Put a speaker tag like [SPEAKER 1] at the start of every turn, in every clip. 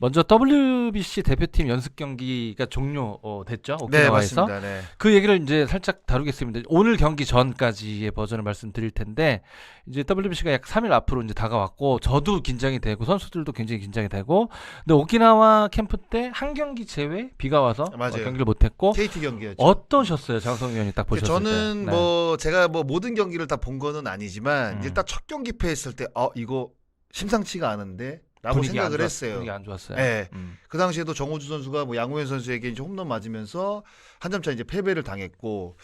[SPEAKER 1] 먼저 WBC 대표팀 연습 경기가 종료됐죠.
[SPEAKER 2] 네,
[SPEAKER 1] 오키나와에서.
[SPEAKER 2] 맞습니다. 네.
[SPEAKER 1] 그 얘기를 이제 살짝 다루겠습니다. 오늘 경기 전까지의 버전을 말씀드릴 텐데 이제 WBC가 약 3일 앞으로 이제 다가왔고 저도 긴장이 되고 선수들도 굉장히 긴장이 되고 근데 오키나와 캠프 때 한 경기 제외 비가 와서
[SPEAKER 2] 맞아요.
[SPEAKER 1] 경기를 못 했고
[SPEAKER 2] KT 경기였죠.
[SPEAKER 1] 어떠셨어요? 장성 위원이 딱 보셨을
[SPEAKER 2] 저는
[SPEAKER 1] 때.
[SPEAKER 2] 뭐 제가 뭐 모든 경기를 다 본 거는 아니지만 일단 첫 경기 패했을 때 이거 심상치가 않은데 라고 생각을 했어요.
[SPEAKER 1] 분위기 안 좋았어요.
[SPEAKER 2] 네. 그 당시에도 정호주 선수가 뭐 양호현 선수에게 이제 홈런 맞으면서 한 점 차 이제 패배를 당했고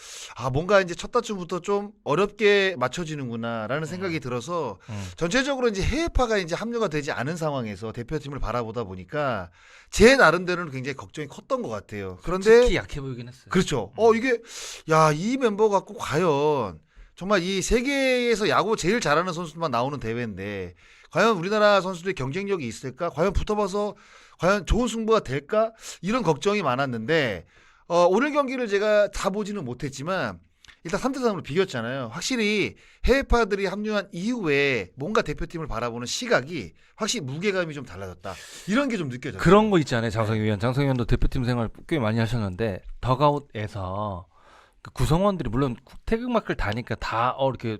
[SPEAKER 2] 뭔가 이제 첫 타점부터 좀 어렵게 맞춰지는구나라는 생각이 들어서 전체적으로 이제 해외파가 이제 합류가 되지 않은 상황에서 대표팀을 바라보다 보니까 제 나름대로는 굉장히 걱정이 컸던 것 같아요. 그런데
[SPEAKER 1] 특히 약해 보이긴 했어요.
[SPEAKER 2] 그렇죠. 이게 이 멤버 갖고 과연 정말 이 세계에서 야구 제일 잘하는 선수만 나오는 대회인데 과연 우리나라 선수들의 경쟁력이 있을까? 과연 붙어봐서 과연 좋은 승부가 될까? 이런 걱정이 많았는데 오늘 경기를 제가 다 보지는 못했지만 일단 3대3으로 비겼잖아요. 확실히 해외파들이 합류한 이후에 뭔가 대표팀을 바라보는 시각이 확실히 무게감이 좀 달라졌다. 이런 게 좀 느껴져요.
[SPEAKER 1] 그런 거 있잖아요. 장성희 위원. 장성희 위원도 대표팀 생활 꽤 많이 하셨는데 덕아웃에서 그 구성원들이 물론 태극마크를 다니까 다 이렇게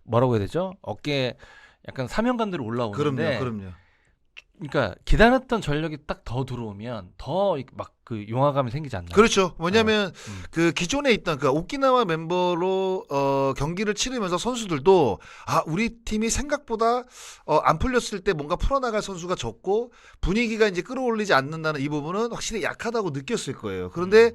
[SPEAKER 1] 뭐라고 해야 되죠? 어깨에 약간 사명감들이 올라오는데
[SPEAKER 2] 그럼요.
[SPEAKER 1] 그러니까 기다렸던 전력이 딱 더 들어오면 더 막 그 용화감이 생기지 않나요?
[SPEAKER 2] 그렇죠. 뭐냐면 그 기존에 있던 그 오키나와 멤버로 경기를 치르면서 선수들도 우리 팀이 생각보다 안 풀렸을 때 뭔가 풀어나갈 선수가 적고 분위기가 이제 끌어올리지 않는다는 이 부분은 확실히 약하다고 느꼈을 거예요. 그런데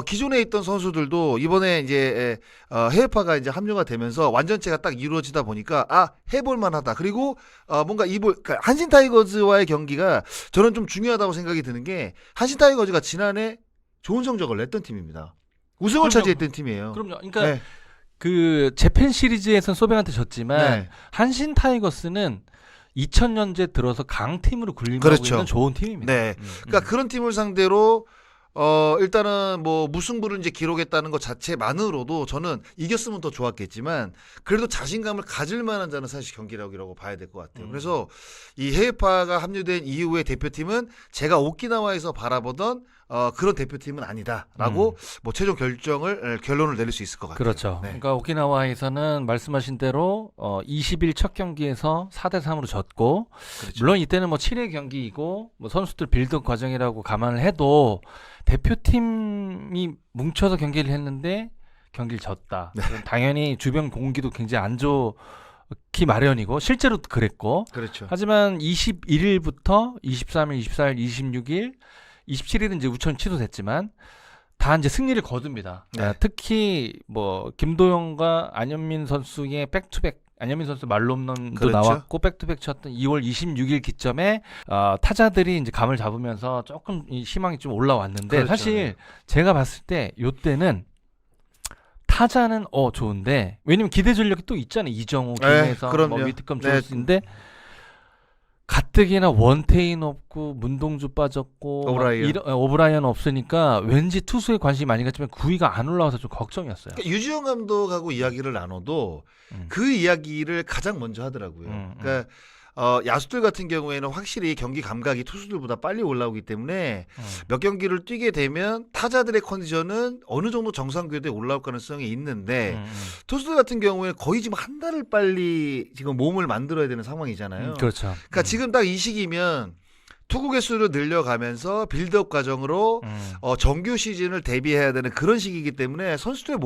[SPEAKER 2] 기존에 있던 선수들도 이번에 이제 해외파가 이제 합류가 되면서 완전체가 딱 이루어지다 보니까 해볼 만하다. 그리고 뭔가 그러니까 한신 타이거즈와의 경기가 저는 좀 중요하다고 생각이 드는 게 한신 타이거즈가 지난해 좋은 성적을 냈던 팀입니다. 우승을 차지했던 팀이에요.
[SPEAKER 1] 그럼요. 그러니까
[SPEAKER 2] 네.
[SPEAKER 1] 그 재팬 시리즈에서는 소뱅한테 졌지만
[SPEAKER 2] 네.
[SPEAKER 1] 한신 타이거스는 2000년대 들어서 강팀으로 군림하고
[SPEAKER 2] 그렇죠.
[SPEAKER 1] 있는 좋은 팀입니다.
[SPEAKER 2] 네. 그러니까 그런 팀을 상대로 일단은 뭐 무승부를 이제 기록했다는 것 자체만으로도 저는 이겼으면 더 좋았겠지만 그래도 자신감을 가질 만한 자는 사실 경기력이라고 봐야 될 것 같아요. 그래서 이 해외파가 합류된 이후의 대표팀은 제가 오키나와에서 바라보던 그런 대표팀은 아니다라고 뭐 최종 결론을 내릴 수 있을 것 같아요.
[SPEAKER 1] 그렇죠.
[SPEAKER 2] 네.
[SPEAKER 1] 그러니까 오키나와에서는 말씀하신 대로 20일 첫 경기에서 4대3으로 졌고
[SPEAKER 2] 그렇죠.
[SPEAKER 1] 물론 이때는 뭐 7회 경기이고 뭐 선수들 빌드업 과정이라고 감안을 해도 대표팀이 뭉쳐서 경기를 했는데 경기를 졌다.
[SPEAKER 2] 네.
[SPEAKER 1] 당연히 주변 공기도 굉장히 안 좋기 마련이고 실제로 그랬고
[SPEAKER 2] 그렇죠.
[SPEAKER 1] 하지만 21일부터 23일, 24일, 26일 27일은 이제 우천 취소됐지만 다 이제 승리를 거둡니다.
[SPEAKER 2] 네.
[SPEAKER 1] 특히 뭐 김도영과 안현민 선수의 백투백 안현민 선수 말로 홈런도
[SPEAKER 2] 그렇죠.
[SPEAKER 1] 나왔고 백투백 쳤던 2월 26일 기점에 타자들이 이제 감을 잡으면서 조금 이 희망이 좀 올라왔는데
[SPEAKER 2] 그렇죠.
[SPEAKER 1] 사실
[SPEAKER 2] 네.
[SPEAKER 1] 제가 봤을 때 요때는 타자는 좋은데 왜냐면 기대 전력이 또 있잖아요. 이정우,
[SPEAKER 2] 네,
[SPEAKER 1] 김혜성,
[SPEAKER 2] 그럼요.
[SPEAKER 1] 뭐 위트컴
[SPEAKER 2] 네.
[SPEAKER 1] 조스인데 가뜩이나 원태인 없고 문동주 빠졌고 오브라이언 없으니까 왠지 투수에 관심이 많이 갔지만 구위가 안 올라와서 좀 걱정이었어요.
[SPEAKER 2] 그러니까 유지영 감독하고 이야기를 나눠도 그 이야기를 가장 먼저 하더라고요. 그러니까 야수들 같은 경우에는 확실히 경기 감각이 투수들보다 빨리 올라오기 때문에 몇 경기를 뛰게 되면 타자들의 컨디션은 어느 정도 정상 궤도에 올라올 가능성이 있는데 투수들 같은 경우에는 거의 지금 한 달을 빨리 지금 몸을 만들어야 되는 상황이잖아요.
[SPEAKER 1] 그렇죠.
[SPEAKER 2] 그러니까 지금 딱 이 시기면 투구 개수를 늘려가면서 빌드업 과정으로 정규 시즌을 대비해야 되는 그런 시기이기 때문에 선수들의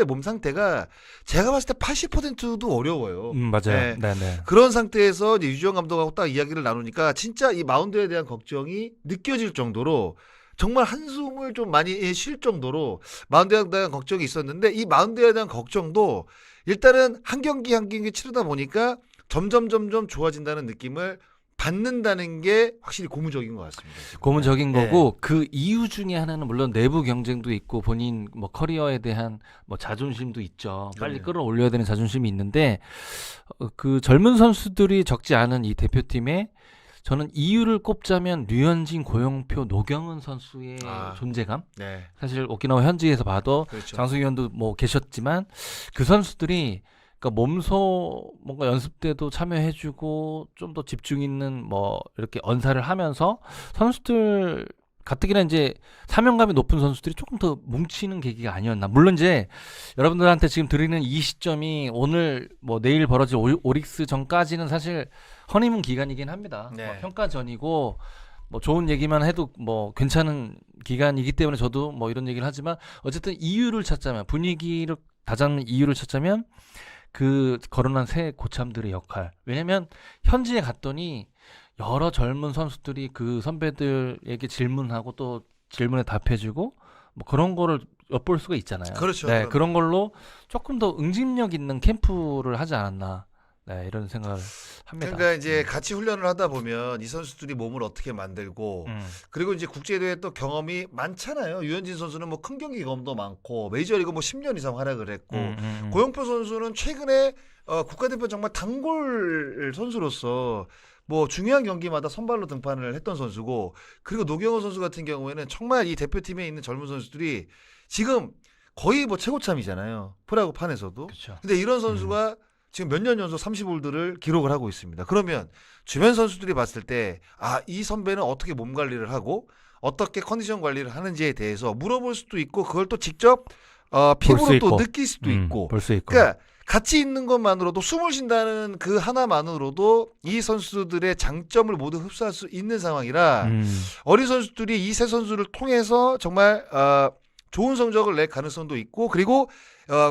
[SPEAKER 2] 몸 상태가 제가 봤을 때 80%도 어려워요.
[SPEAKER 1] 맞아요.
[SPEAKER 2] 네.
[SPEAKER 1] 네.
[SPEAKER 2] 그런 상태에서 이제 유지영 감독하고 딱 이야기를 나누니까 진짜 이 마운드에 대한 걱정이 느껴질 정도로 정말 한숨을 좀 많이 쉴 정도로 마운드에 대한 걱정이 있었는데 이 마운드에 대한 걱정도 일단은 한 경기 한 경기 치르다 보니까 점점 좋아진다는 느낌을 받는다는 게 확실히 고무적인 것 같습니다.
[SPEAKER 1] 고무적인 거고 그 이유 중에 하나는 물론 내부 경쟁도 있고 본인 뭐 커리어에 대한 뭐 자존심도 있죠. 빨리 끌어올려야 되는 자존심이 있는데 그 젊은 선수들이 적지 않은 이 대표팀에 저는 이유를 꼽자면 류현진, 고영표, 노경은 선수의 존재감. 사실 오키나와 현지에서 봐도
[SPEAKER 2] 그렇죠.
[SPEAKER 1] 장승희 의원도 뭐 계셨지만 그 선수들이 그러니까 몸소 뭔가 연습 때도 참여해주고 좀 더 집중 있는 뭐 이렇게 언사를 하면서 선수들 가뜩이나 이제 사명감이 높은 선수들이 조금 더 뭉치는 계기가 아니었나. 물론 이제 여러분들한테 지금 드리는 이 시점이 오늘 뭐 내일 벌어질 오릭스 전까지는 사실 허니문 기간이긴 합니다.
[SPEAKER 2] 네.
[SPEAKER 1] 뭐 평가 전이고 뭐 좋은 얘기만 해도 뭐 괜찮은 기간이기 때문에 저도 뭐 이런 얘기를 하지만 어쨌든 이유를 찾자면 분위기를 다잡는 이유를 찾자면 그 거론한 새 고참들의 역할. 왜냐면 현지에 갔더니 여러 젊은 선수들이 그 선배들에게 질문하고 또 질문에 답해주고 뭐 그런 거를 엿볼 수가 있잖아요.
[SPEAKER 2] 그렇죠.
[SPEAKER 1] 네,
[SPEAKER 2] 그럼.
[SPEAKER 1] 그런 걸로 조금 더 응집력 있는 캠프를 하지 않았나. 네, 이런 생각을 합니다.
[SPEAKER 2] 그러니까 이제 같이 훈련을 하다 보면 이 선수들이 몸을 어떻게 만들고 그리고 이제 국제대회 또 경험이 많잖아요. 유현진 선수는 뭐 큰 경기 경험도 많고 메이저리그 뭐 10년 이상 활약을 했고 고영표 선수는 최근에 국가대표 정말 단골 선수로서 뭐 중요한 경기마다 선발로 등판을 했던 선수고 그리고 노경호 선수 같은 경우에는 정말 이 대표팀에 있는 젊은 선수들이 지금 거의 뭐 최고참이잖아요. 프로야구 판에서도.
[SPEAKER 1] 그렇죠.
[SPEAKER 2] 근데 이런 선수가 지금 몇 년 연속 30홀드를 기록을 하고 있습니다. 그러면 주변 선수들이 봤을 때 이 선배는 어떻게 몸 관리를 하고 어떻게 컨디션 관리를 하는지에 대해서 물어볼 수도 있고 그걸 또 직접 피부로 또 느낄 수도 있고
[SPEAKER 1] 볼 수 있고.
[SPEAKER 2] 그러니까 같이 있는 것만으로도 숨을 쉰다는 그 하나만으로도 이 선수들의 장점을 모두 흡수할 수 있는 상황이라 어린 선수들이 이 세 선수를 통해서 정말 좋은 성적을 낼 가능성도 있고 그리고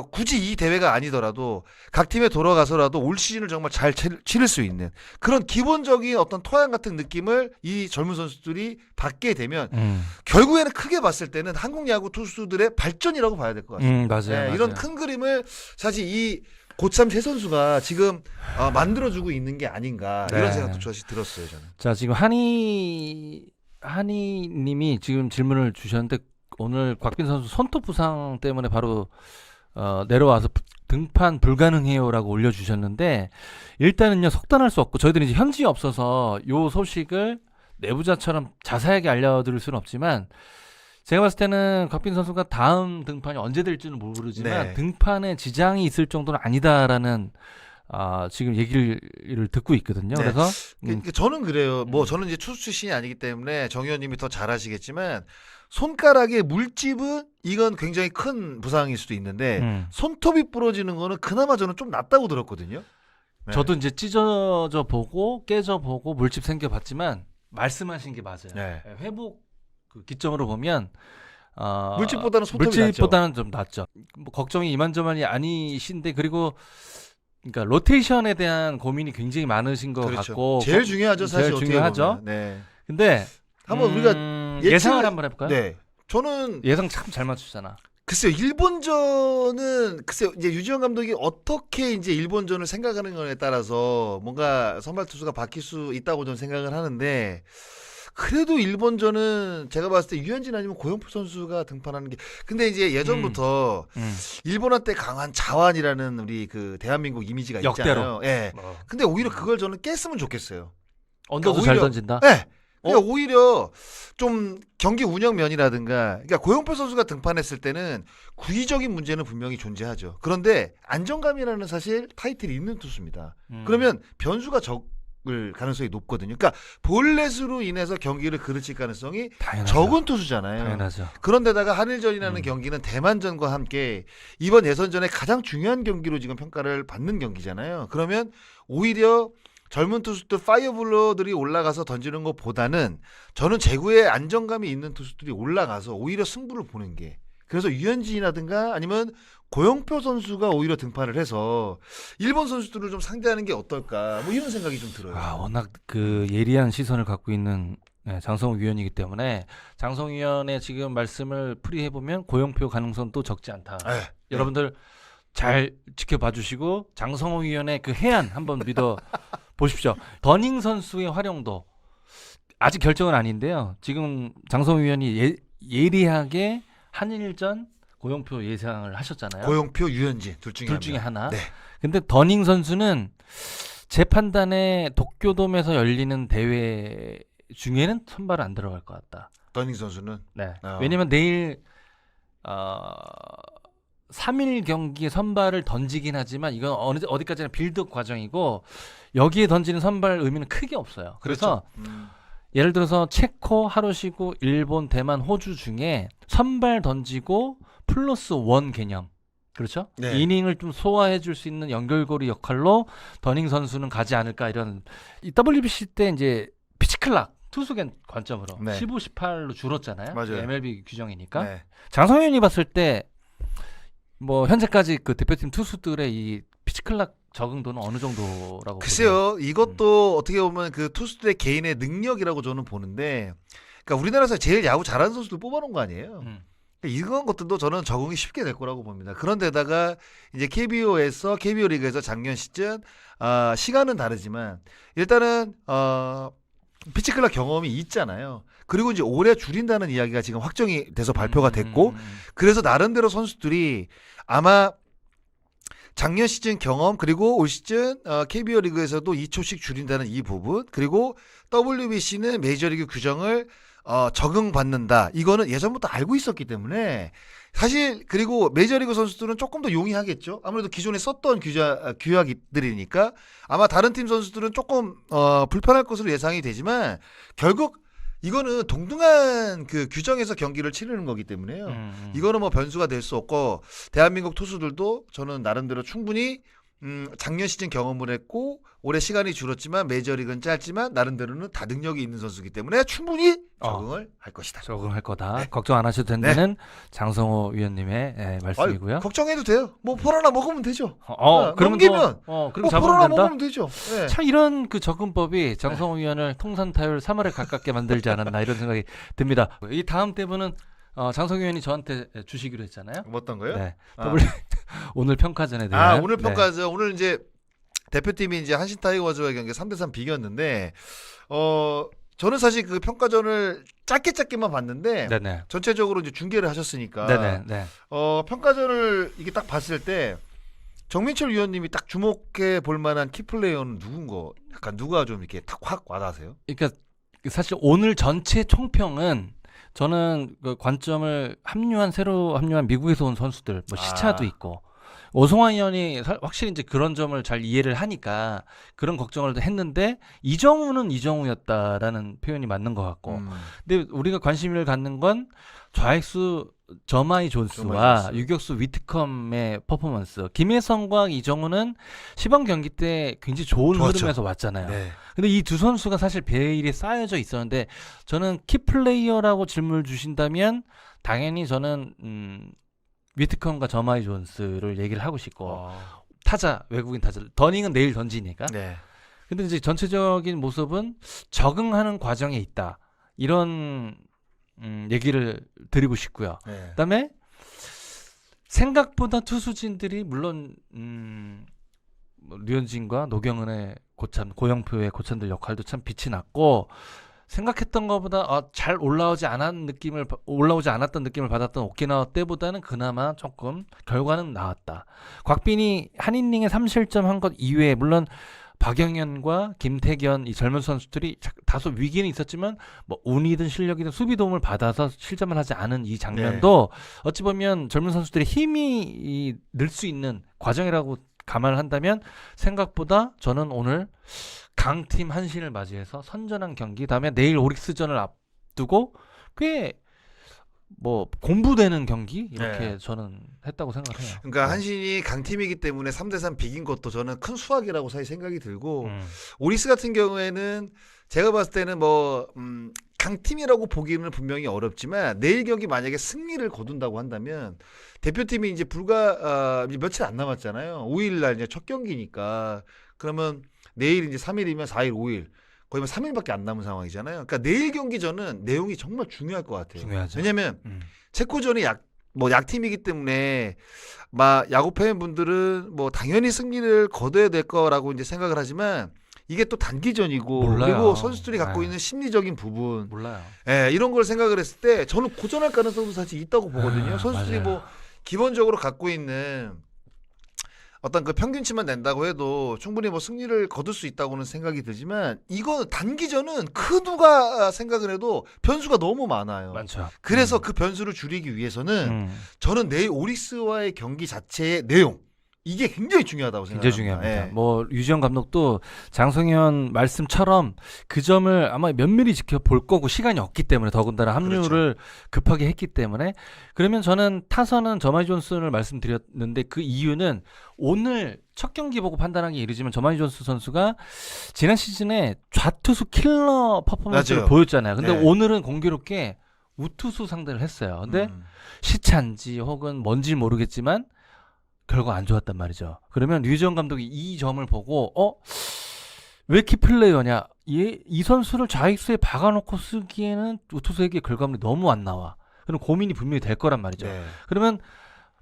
[SPEAKER 2] 굳이 이 대회가 아니더라도 각 팀에 돌아가서라도 올 시즌을 정말 잘 치를 수 있는 그런 기본적인 어떤 토양 같은 느낌을 이 젊은 선수들이 받게 되면 결국에는 크게 봤을 때는 한국 야구 투수들의 발전이라고 봐야 될 것 같습니다.
[SPEAKER 1] 맞아요, 맞아요.
[SPEAKER 2] 이런 큰 그림을 사실 이 고참 세 선수가 지금 만들어주고 있는 게 아닌가 이런
[SPEAKER 1] 네.
[SPEAKER 2] 생각도 사실 들었어요 저는.
[SPEAKER 1] 자 지금 한이님이 지금 질문을 주셨는데 오늘 곽빈 선수 손톱 부상 때문에 바로 내려와서 등판 불가능해요라고 올려주셨는데 일단은요 속단할 수 없고 저희들이 이제 현지에 없어서 요 소식을 내부자처럼 자세하게 알려드릴 수는 없지만 제가 봤을 때는 곽빈 선수가 다음 등판이 언제 될지는 모르지만
[SPEAKER 2] 네.
[SPEAKER 1] 등판에 지장이 있을 정도는 아니다라는 지금 얘기를 듣고 있거든요.
[SPEAKER 2] 네.
[SPEAKER 1] 그래서
[SPEAKER 2] 저는 그래요. 뭐 저는 이제 투수 출신이 아니기 때문에 정 의원님이 더 잘 아시겠지만 손가락의 물집은 이건 굉장히 큰 부상일 수도 있는데 손톱이 부러지는 거는 그나마 저는 좀 낫다고 들었거든요. 네.
[SPEAKER 1] 저도 이제 찢어져 보고 깨져 보고 물집 생겨 봤지만 말씀하신 게 맞아요.
[SPEAKER 2] 네.
[SPEAKER 1] 회복 그 기점으로 보면
[SPEAKER 2] 물집보다는 손톱이
[SPEAKER 1] 물집보다는 좀 낫죠. 뭐 걱정이 이만저만이 아니신데 그리고 그러니까 로테이션에 대한 고민이 굉장히 많으신 것
[SPEAKER 2] 그렇죠.
[SPEAKER 1] 같고
[SPEAKER 2] 제일 중요하죠. 사실
[SPEAKER 1] 제일
[SPEAKER 2] 어떻게
[SPEAKER 1] 중요하죠.
[SPEAKER 2] 보면. 네.
[SPEAKER 1] 근데
[SPEAKER 2] 한번 우리가
[SPEAKER 1] 예상을 한번 해볼까요?
[SPEAKER 2] 네. 저는
[SPEAKER 1] 예상 참 잘 맞추잖아.
[SPEAKER 2] 글쎄요. 일본전은 글쎄요. 이제 유지영 감독이 어떻게 이제 일본전을 생각하는 거에 따라서 뭔가 선발 투수가 바뀔 수 있다고 저는 생각을 하는데 그래도 일본전은 제가 봤을 때 유현진 아니면 고영표 선수가 등판하는 게 근데 이제 예전부터 일본한테 강한 자완이라는 우리 그 대한민국 이미지가
[SPEAKER 1] 역대로.
[SPEAKER 2] 있잖아요. 예. 근데 오히려 그걸 저는 깼으면 좋겠어요.
[SPEAKER 1] 언더도
[SPEAKER 2] 그러니까
[SPEAKER 1] 잘
[SPEAKER 2] 오히려-
[SPEAKER 1] 던진다.
[SPEAKER 2] 네. 그러니까 오히려 좀 경기 운영 면이라든가 그러니까 고영표 선수가 등판했을 때는 구위적인 문제는 분명히 존재하죠. 그런데 안정감이라는 사실 타이틀이 있는 투수입니다. 그러면 변수가 적을 가능성이 높거든요. 그러니까 볼넷으로 인해서 경기를 그르칠 가능성이
[SPEAKER 1] 당연하죠.
[SPEAKER 2] 적은 투수잖아요.
[SPEAKER 1] 당연하죠.
[SPEAKER 2] 그런데다가 한일전이라는 경기는 대만전과 함께 이번 예선전에 가장 중요한 경기로 지금 평가를 받는 경기잖아요. 그러면 오히려 젊은 투수들 파이어블러들이 올라가서 던지는 것보다는 저는 제구에 안정감이 있는 투수들이 올라가서 오히려 승부를 보는 게 그래서 유현진이라든가 아니면 고영표 선수가 오히려 등판을 해서 일본 선수들을 좀 상대하는 게 어떨까 뭐 이런 생각이 좀 들어요.
[SPEAKER 1] 워낙 그 예리한 시선을 갖고 있는 장성우 위원이기 때문에 장성우 위원의 지금 말씀을 풀이해 보면 고영표 가능성도 적지 않다.
[SPEAKER 2] 네.
[SPEAKER 1] 여러분들 잘 지켜봐 주시고 장성우 위원의 그 해안 한번 믿어 보십시오. 더닝 선수의 활용도 아직 결정은 아닌데요. 지금 장성우 위원이 예리하게 한일전 고영표 예상을 하셨잖아요.
[SPEAKER 2] 고영표, 유현진 둘 중에
[SPEAKER 1] 하나.
[SPEAKER 2] 네.
[SPEAKER 1] 근데 더닝 선수는 제 판단에 도쿄돔에서 열리는 대회 중에는 선발 안 들어갈 것 같다.
[SPEAKER 2] 더닝 선수는
[SPEAKER 1] 네. 왜냐면 내일 3일 경기 선발을 던지긴 하지만 이건 어디까지나 빌드업 과정이고 여기에 던지는 선발 의미는 크게 없어요. 그래서 예를 들어서 체코 하루 쉬고 일본, 대만, 호주 중에 선발 던지고 플러스 원 개념. 그렇죠?
[SPEAKER 2] 네.
[SPEAKER 1] 이닝을 좀 소화해 줄 수 있는 연결고리 역할로 더닝 선수는 가지 않을까 이런 이 WBC 때 이제 피치클락 투수 관점으로
[SPEAKER 2] 네.
[SPEAKER 1] 15, 18로 줄었잖아요.
[SPEAKER 2] 맞아요.
[SPEAKER 1] MLB 규정이니까.
[SPEAKER 2] 네.
[SPEAKER 1] 장성현이 봤을 때 뭐 현재까지 그 대표팀 투수들의 이 피치클락 적응도는 어느 정도라고 보세요?
[SPEAKER 2] 글쎄요, 이것도 어떻게 보면 그 투수들의 개인의 능력이라고 저는 보는데, 그러니까 우리나라에서 제일 야구 잘하는 선수들 뽑아놓은 거 아니에요. 그러니까 이런 것들도 저는 적응이 쉽게 될 거라고 봅니다. 그런데다가 이제 KBO 리그에서 작년 시즌 시간은 다르지만 일단은 피치클락 경험이 있잖아요. 그리고 이제 올해 줄인다는 이야기가 지금 확정이 돼서 발표가 됐고, 그래서 나름대로 선수들이 아마 작년 시즌 경험 그리고 올 시즌 KBO 리그에서도 2초씩 줄인다는 이 부분, 그리고 WBC는 메이저리그 규정을 적응받는다. 이거는 예전부터 알고 있었기 때문에 사실, 그리고 메이저리그 선수들은 조금 더 용이하겠죠. 아무래도 기존에 썼던 규약들이니까 아마 다른 팀 선수들은 조금 불편할 것으로 예상이 되지만 결국 이거는 동등한 그 규정에서 경기를 치르는 거기 때문에요. 이거는 뭐 변수가 될 수 없고, 대한민국 투수들도 저는 나름대로 충분히 작년 시즌 경험을 했고 올해 시간이 줄었지만 메이저리그는 짧지만 나름대로는 다 능력이 있는 선수이기 때문에 충분히 적응을 할 것이다.
[SPEAKER 1] 적응할 거다.
[SPEAKER 2] 네.
[SPEAKER 1] 걱정 안 하셔도 된다는 장성호 위원님의 말씀이고요.
[SPEAKER 2] 걱정해도 돼요. 뭐 볼 하나 먹으면 되죠.
[SPEAKER 1] 그러면
[SPEAKER 2] 넘기면
[SPEAKER 1] 그럼
[SPEAKER 2] 볼
[SPEAKER 1] 잡으면
[SPEAKER 2] 하나
[SPEAKER 1] 된다.
[SPEAKER 2] 먹으면 되죠. 네.
[SPEAKER 1] 참 이런 그 접근법이 장성호 위원을 통산 타율 3할에 가깝게 만들지 않았나 이런 생각이 듭니다. 이 다음 대본은 장성호 위원이 저한테 주시기로 했잖아요.
[SPEAKER 2] 뭐 어떤 거요?
[SPEAKER 1] 네. 오늘 평가전에 대한.
[SPEAKER 2] 오늘 평가전. 오늘 이제 대표팀이 이제 한신 타이거즈와의 경기 3대3 비겼는데 저는 사실 그 평가전을 짧게만 봤는데
[SPEAKER 1] 네네.
[SPEAKER 2] 전체적으로 이제 중계를 하셨으니까
[SPEAKER 1] 네네.
[SPEAKER 2] 평가전을 이게 딱 봤을 때 정민철 위원님이 딱 주목해 볼 만한 키플레이어는 누군가, 약간 누가 좀 이렇게 딱 확 와닿으세요?
[SPEAKER 1] 그러니까 사실 오늘 전체 총평은 저는 그 관점을 새로 합류한 미국에서 온 선수들, 뭐 시차도 있고, 오성환 의원이 확실히 이제 그런 점을 잘 이해를 하니까 그런 걱정을 했는데, 이정우는 이정우였다라는 표현이 맞는 것 같고, 근데 우리가 관심을 갖는 건 좌익수 저마이 존스와 유격수 위트컴의 퍼포먼스. 김혜성과 이정우는 시범 경기 때 굉장히 좋은 흐름에서 왔잖아요.
[SPEAKER 2] 네.
[SPEAKER 1] 근데 이 두 선수가 사실 베일이 쌓여져 있었는데, 저는 키플레이어라고 질문을 주신다면 당연히 저는 위트컴과 저마이 존스를 얘기를 하고 싶고, 타자, 외국인 타자, 더닝은 내일 던지니까.
[SPEAKER 2] 네.
[SPEAKER 1] 근데 이제 전체적인 모습은 적응하는 과정에 있다, 이런 얘기를 드리고 싶고요.
[SPEAKER 2] 네.
[SPEAKER 1] 그다음에 생각보다 투수진들이 물론 류현진과 노경은의 고영표의 고참들 역할도 참 빛이 났고, 생각했던 것보다 잘 올라오지 않았던 느낌을 받았던 오키나와 때보다는 그나마 조금 결과는 나왔다. 곽빈이 한 이닝에 3실점 한 것 이외에, 물론 박영현과 김태견 이 젊은 선수들이 다소 위기는 있었지만 뭐 운이든 실력이든 수비 도움을 받아서 실점을 하지 않은 이 장면도 어찌 보면 젊은 선수들의 힘이 늘 수 있는 과정이라고 감안을 한다면, 생각보다 저는 오늘 강팀 한신을 맞이해서 선전한 경기, 다음에 내일 오릭스전을 앞두고 꽤 뭐 공부되는 경기 이렇게 저는 했다고 생각해요.
[SPEAKER 2] 그러니까 한신이 강팀이기 때문에 3대3 비긴 것도 저는 큰 수확이라고 사실 생각이 들고, 오리스 같은 경우에는 제가 봤을 때는 뭐 강팀이라고 보기는 분명히 어렵지만 내일 경기 만약에 승리를 거둔다고 한다면 대표팀이 이제 불과 며칠 안 남았잖아요. 5일 날 이제 첫 경기니까, 그러면 내일 이제 3일이면 4일, 5일, 거의 뭐 3일밖에 안 남은 상황이잖아요. 그러니까 내일 경기전은 내용이 정말 중요할 것 같아요.
[SPEAKER 1] 중요하죠.
[SPEAKER 2] 왜냐면 체코전이 약팀이기 때문에 막 야구 팬분들은 뭐 당연히 승리를 거둬야 될 거라고 이제 생각을 하지만, 이게 또 단기전이고,
[SPEAKER 1] 몰라요.
[SPEAKER 2] 그리고 선수들이 갖고 있는 심리적인 부분,
[SPEAKER 1] 몰라요.
[SPEAKER 2] 이런 걸 생각을 했을 때 저는 고전할 가능성도 사실 있다고 보거든요. 선수들이
[SPEAKER 1] 맞아요.
[SPEAKER 2] 뭐 기본적으로 갖고 있는 어떤 그 평균치만 낸다고 해도 충분히 뭐 승리를 거둘 수 있다고는 생각이 들지만 이거는 단기전은 그 누가 생각을 해도 변수가 너무 많아요.
[SPEAKER 1] 많죠.
[SPEAKER 2] 그래서 그 변수를 줄이기 위해서는 저는 내일 오릭스와의 경기 자체의 내용 이게 굉장히 중요하다고
[SPEAKER 1] 굉장히
[SPEAKER 2] 생각합니다.
[SPEAKER 1] 중요합니다.
[SPEAKER 2] 예.
[SPEAKER 1] 뭐 유지영 감독도 장성현 말씀처럼 그 점을 아마 면밀히 지켜볼 거고 시간이 없기 때문에 더군다나 합류를 급하게 했기 때문에 그러면 저는 타선은 저마이 존슨을 말씀드렸는데 그 이유는 오늘 첫 경기 보고 판단하기 이르지만 저마이 존슨 선수가 지난 시즌에 좌투수 킬러 퍼포먼스를
[SPEAKER 2] 맞아요.
[SPEAKER 1] 보였잖아요. 근데
[SPEAKER 2] 네.
[SPEAKER 1] 오늘은 공교롭게 우투수 상대를 했어요. 근데 시차인지 혹은 뭔지 모르겠지만 결과 안 좋았단 말이죠. 그러면 류지영 감독이 이 점을 보고 왜 키플레이어냐? 이 선수를 좌익수에 박아놓고 쓰기에는 우투수에게 결과물이 너무 안 나와. 그럼 고민이 분명히 될 거란 말이죠.
[SPEAKER 2] 네.
[SPEAKER 1] 그러면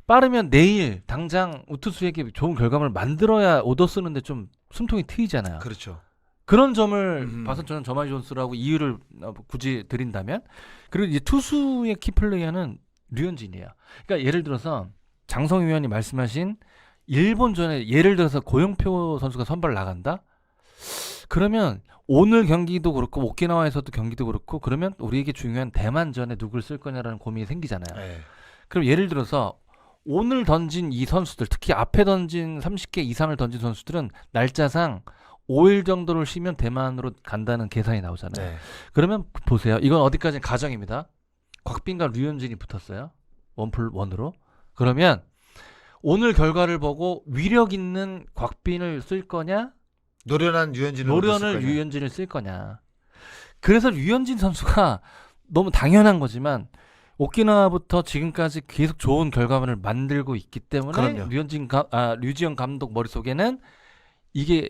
[SPEAKER 1] 빠르면 내일 당장 우투수에게 좋은 결과물을 만들어야 오더 쓰는데 좀 숨통이 트이잖아요.
[SPEAKER 2] 그렇죠.
[SPEAKER 1] 그런 점을 봐서 저는 저마이 존스라고 이유를 굳이 드린다면 그리고 이제 투수의 키플레이어는 류현진이에요. 그러니까 예를 들어서 장성희 위원이 말씀하신 일본전에 예를 들어서 고영표 선수가 선발 나간다? 그러면 오늘 경기도 그렇고 오키나와에서도 경기도 그렇고 그러면 우리에게 중요한 대만전에 누굴 쓸 거냐라는 고민이 생기잖아요.
[SPEAKER 2] 네.
[SPEAKER 1] 그럼 예를 들어서 오늘 던진 이 선수들 특히 앞에 던진 30개 이상을 던진 선수들은 날짜상 5일 정도를 쉬면 대만으로 간다는 계산이 나오잖아요.
[SPEAKER 2] 네.
[SPEAKER 1] 그러면 보세요. 이건 어디까지는 가정입니다. 곽빈과 류현진이 붙었어요. 1+1으로. 그러면 오늘 결과를 보고 위력 있는 곽빈을 쓸 거냐?
[SPEAKER 2] 노련한 류현진을
[SPEAKER 1] 노련을 류현진을 쓸 거냐? 그래서 류현진 선수가 너무 당연한 거지만 오키나와부터 지금까지 계속 좋은 결과물을 만들고 있기 때문에
[SPEAKER 2] 그럼요.
[SPEAKER 1] 류지영 감독 머릿속에는 이게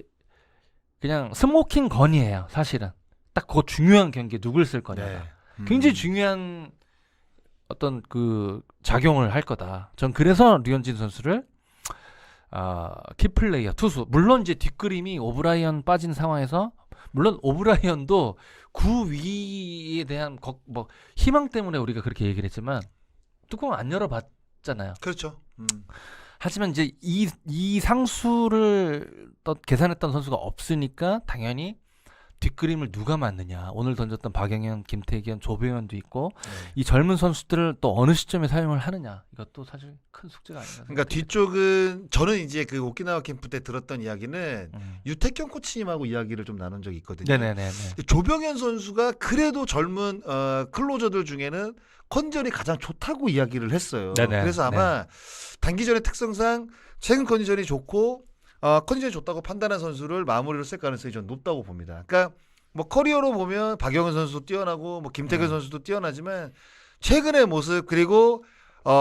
[SPEAKER 1] 그냥 스모킹 건이에요. 사실은 딱 그 중요한 경기에 누굴 쓸 거냐.
[SPEAKER 2] 네.
[SPEAKER 1] 굉장히 중요한 어떤 그 작용을 할 거다. 전 그래서 류현진 선수를 키플레이어 투수. 물론 이제 뒷그림이 오브라이언 빠진 상황에서 물론 오브라이언도 구 위에 대한 뭐 희망 때문에 우리가 그렇게 얘기를 했지만 뚜껑을 안 열어봤잖아요.
[SPEAKER 2] 그렇죠.
[SPEAKER 1] 하지만 이제 이 상수를 계산했던 선수가 없으니까 당연히 뒷그림을 누가 맞느냐. 오늘 던졌던 박영현, 김태균, 조배현도 있고 이 젊은 선수들을 또 어느 시점에 사용을 하느냐. 이것도 사실 큰 숙제가 아닌가.
[SPEAKER 2] 그러니까 뒤쪽은 저는 이제 그 오키나와 캠프 때 들었던 이야기는 유택경 코치님하고 이야기를 좀 나눈 적이 있거든요.
[SPEAKER 1] 네네네.
[SPEAKER 2] 조병현 선수가 그래도 젊은 클로저들 중에는 컨디션이 가장 좋다고 이야기를 했어요.
[SPEAKER 1] 네네.
[SPEAKER 2] 그래서 아마 단기전의 특성상 최근 컨디션이 좋고 컨디션이 좋다고 판단한 선수를 마무리로 쓸 가능성이 좀 높다고 봅니다. 그러니까 뭐 커리어로 보면 박영은 선수도 뛰어나고 뭐 김태균 선수도 뛰어나지만 최근의 모습 그리고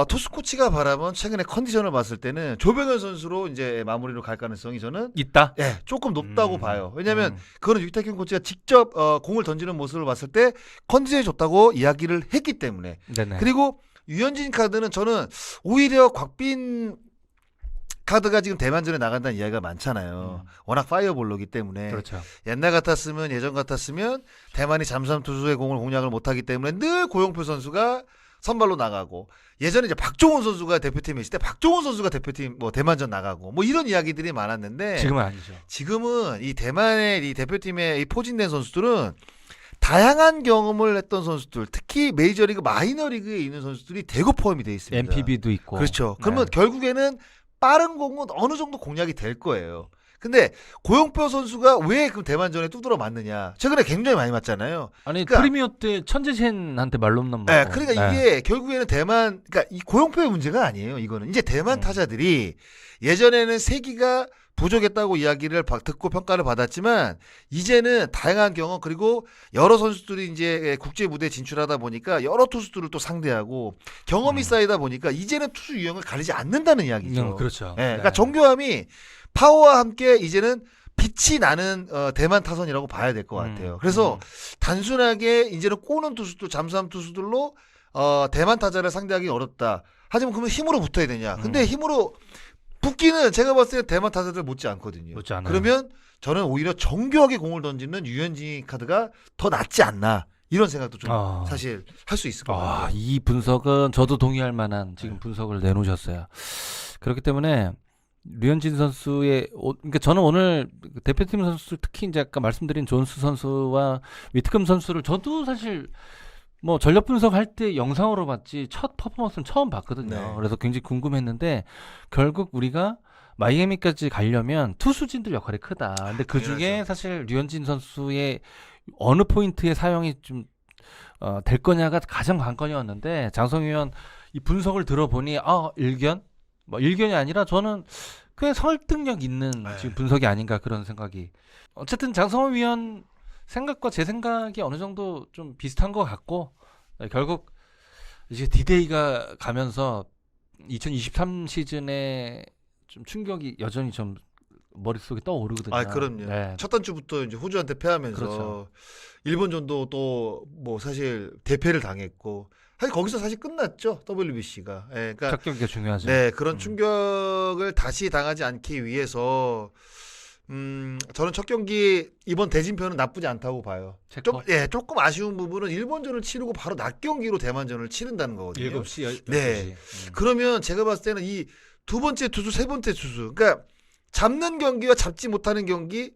[SPEAKER 2] 투수 코치가 바라본 최근의 컨디션을 봤을 때는 조병현 선수로 이제 마무리로 갈 가능성이 저는
[SPEAKER 1] 있다.
[SPEAKER 2] 예, 조금 높다고 봐요. 왜냐하면 그거는 유태균 코치가 직접 공을 던지는 모습을 봤을 때 컨디션이 좋다고 이야기를 했기 때문에.
[SPEAKER 1] 네네.
[SPEAKER 2] 그리고 유현진 카드는 저는 오히려 곽빈 카드가 지금 대만전에 나간다는 이야기가 많잖아요. 워낙 파이어볼로기 때문에.
[SPEAKER 1] 그렇죠.
[SPEAKER 2] 옛날 같았으면 예전 같았으면 대만이 잠수함 투수의 공을 공략을 못하기 때문에 늘 고영표 선수가 선발로 나가고 예전에 이제 박종원 선수가 대표팀에 있을 때 박종원 선수가 대표팀 뭐 대만전 나가고 뭐 이런 이야기들이 많았는데
[SPEAKER 1] 지금은 아니죠.
[SPEAKER 2] 지금은 이 대만의 이 대표팀에 이 포진된 선수들은 다양한 경험을 했던 선수들 특히 메이저리그 마이너리그에 있는 선수들이 대거 포함이 되어 있습니다.
[SPEAKER 1] MPB도 있고.
[SPEAKER 2] 그렇죠. 그러면 결국에는 빠른 공은 어느 정도 공략이 될 거예요. 근데 고영표 선수가 왜 그 대만전에 두드러 맞느냐? 최근에 굉장히 많이 맞잖아요.
[SPEAKER 1] 아니
[SPEAKER 2] 그러니까-
[SPEAKER 1] 프리미어 때 천재센한테 말로 없는
[SPEAKER 2] 네, 그러니까 이게 결국에는 그러니까 이 고영표의 문제가 아니에요. 이거는 이제 대만 타자들이 예전에는 세기가 부족했다고 이야기를 듣고 평가를 받았지만 이제는 다양한 경험 그리고 여러 선수들이 이제 국제 무대에 진출하다 보니까 여러 투수들을 또 상대하고 경험이 쌓이다 보니까 이제는 투수 유형을 가리지 않는다는 이야기죠.
[SPEAKER 1] 그렇죠.
[SPEAKER 2] 네, 그러니까 정교함이 파워와 함께 이제는 빛이 나는 대만 타선이라고 봐야 될 것 같아요. 그래서 단순하게 이제는 꼬는 투수들, 잠수함 투수들로 대만 타자를 상대하기 어렵다. 하지만 그러면 힘으로 붙어야 되냐? 근데 힘으로 붙기는 제가 봤을 때 대만 타자들 못지 않거든요.
[SPEAKER 1] 못지 않아요.
[SPEAKER 2] 그러면 저는 오히려 정교하게 공을 던지는 유현진 카드가 더 낫지 않나 이런 생각도 좀 사실 할 수 있을 것 같아요.
[SPEAKER 1] 이 분석은 저도 동의할 만한 지금 분석을 내놓으셨어요. 그렇기 때문에 류현진 선수의 그러니까 저는 오늘 대표팀 선수 특히 이제 아까 말씀드린 존스 선수와 위트컴 선수를 저도 사실 뭐 전력 분석할 때 영상으로 봤지 첫 퍼포먼스는 처음 봤거든요.
[SPEAKER 2] 네.
[SPEAKER 1] 그래서 굉장히 궁금했는데 결국 우리가 마이애미까지 가려면 투수진들 역할이 크다. 근데 그 중에
[SPEAKER 2] 당연하죠.
[SPEAKER 1] 사실 류현진 선수의 어느 포인트의 사용이 좀 될 거냐가 가장 관건이었는데 장성희 의원 이 분석을 들어보니 일견? 뭐 일견이 아니라 저는 꽤 설득력 있는
[SPEAKER 2] 네.
[SPEAKER 1] 지금 분석이 아닌가 그런 생각이. 어쨌든 장성희 의원 생각과 제 생각이 어느 정도 좀 비슷한 것 같고 결국 이제 디데이가 가면서 2023 시즌에 좀 충격이 여전히 좀 머릿속에 떠오르거든요.
[SPEAKER 2] 아, 그럼요.
[SPEAKER 1] 네.
[SPEAKER 2] 첫 단추부터 이제 호주한테 패하면서
[SPEAKER 1] 그렇죠.
[SPEAKER 2] 일본전도 또 뭐 사실 대패를 당했고 사실 거기서 사실 끝났죠. WBC가. 예, 그러니까
[SPEAKER 1] 첫 경기가 중요하죠.
[SPEAKER 2] 네, 그런
[SPEAKER 1] 음.
[SPEAKER 2] 충격을 다시 당하지 않기 위해서 저는 첫 경기 이번 대진표는 나쁘지 않다고 봐요.
[SPEAKER 1] 체코?
[SPEAKER 2] 조금 아쉬운 부분은 일본전을 치르고 바로 낮 경기로 대만전을 치른다는 거거든요.
[SPEAKER 1] 7시, 12시.
[SPEAKER 2] 네. 그러면 제가 봤을 때는 이 두 번째 투수, 세 번째 투수, 그러니까 잡는 경기와 잡지 못하는 경기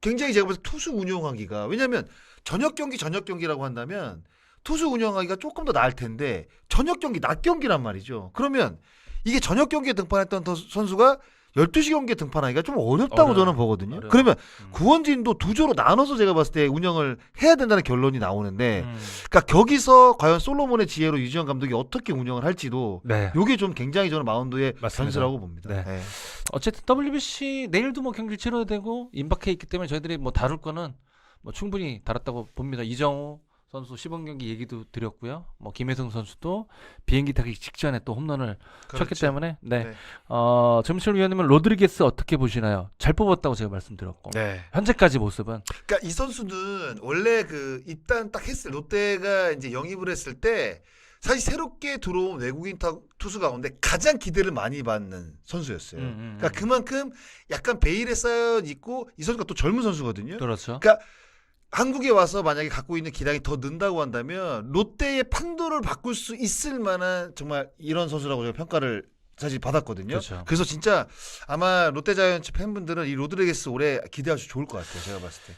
[SPEAKER 2] 굉장히 제가 봤을 때 투수 운영하기가, 왜냐하면 저녁 경기라고 한다면 투수 운영하기가 조금 더 나을 텐데 저녁 경기, 낮 경기란 말이죠. 그러면 이게 저녁 경기에 등판했던 선수가 12시 경기에 등판하기가 좀 어렵다고
[SPEAKER 1] 어려워요.
[SPEAKER 2] 저는 보거든요.
[SPEAKER 1] 어려워요.
[SPEAKER 2] 그러면
[SPEAKER 1] 음.
[SPEAKER 2] 구원진도 두 조로 나눠서 제가 봤을 때 운영을 해야 된다는 결론이 나오는데,
[SPEAKER 1] 음.
[SPEAKER 2] 그러니까 거기서 과연 솔로몬의 지혜로 유지현 감독이 어떻게 운영을 할지도
[SPEAKER 1] 네.
[SPEAKER 2] 요게 좀 굉장히 저는 마운드의
[SPEAKER 1] 맞습니다.
[SPEAKER 2] 변수라고 봅니다.
[SPEAKER 1] 네.
[SPEAKER 2] 네.
[SPEAKER 1] 어쨌든 WBC 내일도 뭐 경기를 치러야 되고 임박해 있기 때문에 저희들이 뭐 다룰 거는 뭐 충분히 다뤘다고 봅니다. 이정우 선수 시범 경기 얘기도 드렸고요. 뭐 김혜성 선수도 비행기 타기 직전에 또 홈런을 쳤기
[SPEAKER 2] 그렇죠.
[SPEAKER 1] 때문에 네.
[SPEAKER 2] 네.
[SPEAKER 1] 정철 위원님은 로드리게스 어떻게 보시나요? 잘 뽑았다고 제가 말씀드렸고
[SPEAKER 2] 네.
[SPEAKER 1] 현재까지 모습은
[SPEAKER 2] 그러니까 이 선수는 원래 그 일단 딱 했을 롯데가 이제 영입을 했을 때 사실 새롭게 들어온 외국인 투수 가운데 가장 기대를 많이 받는 선수였어요. 그러니까 그만큼 약간 베일에 쌓여 있고 이 선수가 또 젊은 선수거든요.
[SPEAKER 1] 그렇죠.
[SPEAKER 2] 그러니까 한국에 와서 만약에 갖고 있는 기량이 더 는다고 한다면 롯데의 판도를 바꿀 수 있을 만한 정말 이런 선수라고 제가 평가를 사실 받았거든요.
[SPEAKER 1] 그렇죠.
[SPEAKER 2] 그래서 진짜 아마 롯데자이언츠 팬분들은 이 로드리게스 올해 기대하셔도 좋을 것 같아요. 제가 봤을 때.